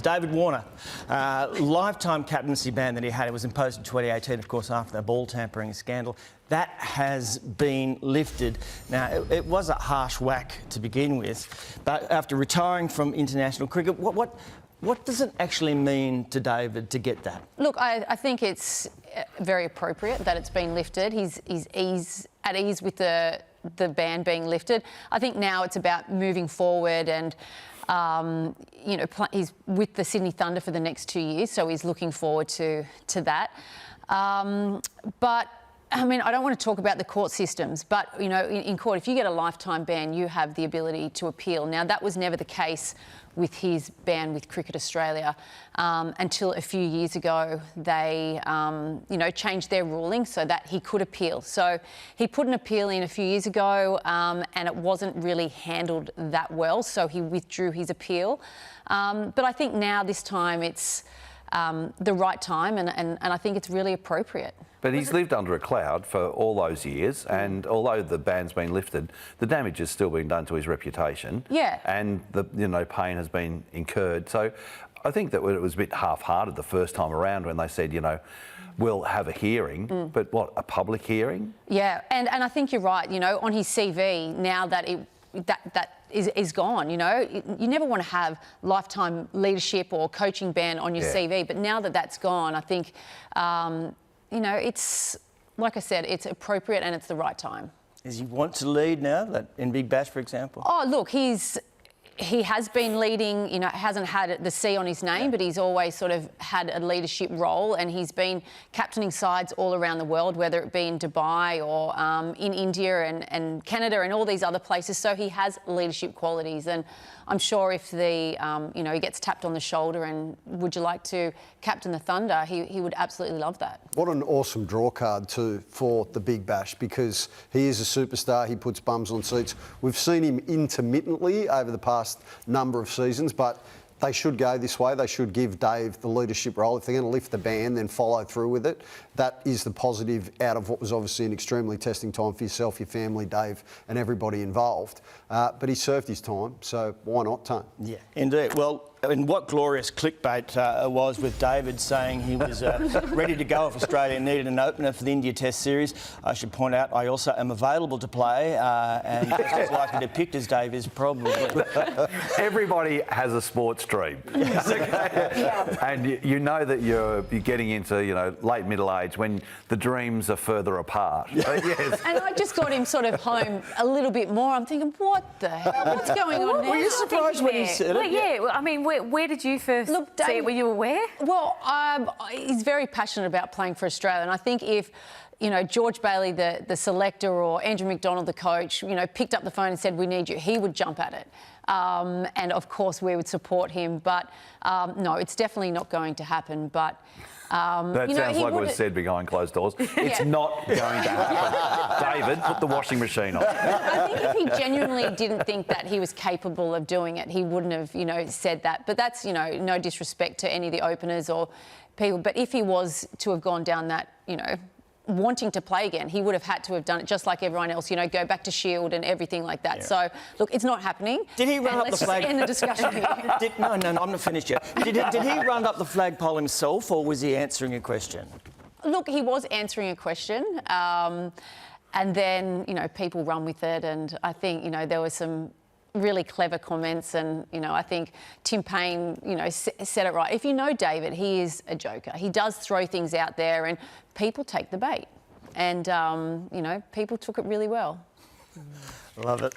David Warner, lifetime captaincy ban that he had. It was imposed in 2018, of course, after the ball tampering scandal. That has been lifted. Now, it was a harsh whack to begin with, but after retiring from international cricket, what does it actually mean to David to get that? Look, I think it's very appropriate that it's been lifted. He's at ease with the ban being lifted. I think now it's about moving forward and, he's with the Sydney Thunder for the next 2 years, so he's looking forward to that. But I mean, I don't want to talk about the court systems, but, in court, if you get a lifetime ban, you have the ability to appeal. Now, that was never the case with his ban with Cricket Australia until a few years ago. They, changed their ruling so that he could appeal. So he put an appeal in a few years ago and it wasn't really handled that well, so he withdrew his appeal. But I think now, this time, it's the right time and I think it's really appropriate. But he's lived under a cloud for all those years, and although the ban's been lifted, the damage has still been done to his reputation. Yeah. And the pain has been incurred. So I think that it was a bit half-hearted the first time around when they said, we'll have a hearing, but what, a public hearing? Yeah, and I think you're right. On his CV now that that is gone. You never want to have lifetime leadership or coaching ban on your CV, but now that that's gone, I think. It's, like I said, it's appropriate and it's the right time. Does he want to lead now, that in Big Bash, for example? Oh, look, he has been leading, hasn't had the C on his name, but he's always sort of had a leadership role, and he's been captaining sides all around the world, whether it be in Dubai or in India and Canada and all these other places. So he has leadership qualities, and I'm sure if he gets tapped on the shoulder and would you like to captain the Thunder, he would absolutely love that. What an awesome draw card too for the Big Bash, because he is a superstar. He puts bums on seats. We've seen him intermittently over the past number of seasons, but they should go this way. They should give Dave the leadership role. If they're going to lift the ban, then follow through with it. That is the positive out of what was obviously an extremely testing time for yourself, your family, Dave, and everybody involved. But he served his time, so why not, Tone? Yeah, indeed. Well, and what glorious clickbait was with David saying he was ready to go if Australia needed an opener for the India Test series. I should point out I also am available to play and just as likely to pick as Dave is probably. Everybody has a sports dream. And you know that you're getting into late middle age when the dreams are further apart. Yes. And I just got him sort of home a little bit more. I'm thinking, what the hell? What's going on now? Were you surprised when he said it? Well, yeah, well, I mean, where did you first see it? Were you aware? Well, he's very passionate about playing for Australia, and I think if George Bailey, the selector, or Andrew McDonald, the coach, picked up the phone and said, we need you, he would jump at it. And of course we would support him, but no, it's definitely not going to happen. But that sounds like it was said behind closed doors. It's not going to happen. David, put the washing machine on. I think if he genuinely didn't think that he was capable of doing it, he wouldn't have, said that. But that's, no disrespect to any of the openers or people. But if he was to have gone down that, wanting to play again, he would have had to have done it just like everyone else, go back to Shield and everything like that. Yeah. So, look, it's not happening. Did he run up the flag? Let's end the discussion here. No, I'm not finished yet. Did he run up the flagpole himself, or was he answering a question? Look, he was answering a question, and then, people run with it, and I think, there was some really clever comments, and I think Tim Payne said it right. If you know David, he is a joker. He does throw things out there and people take the bait, and people took it really well. Love it.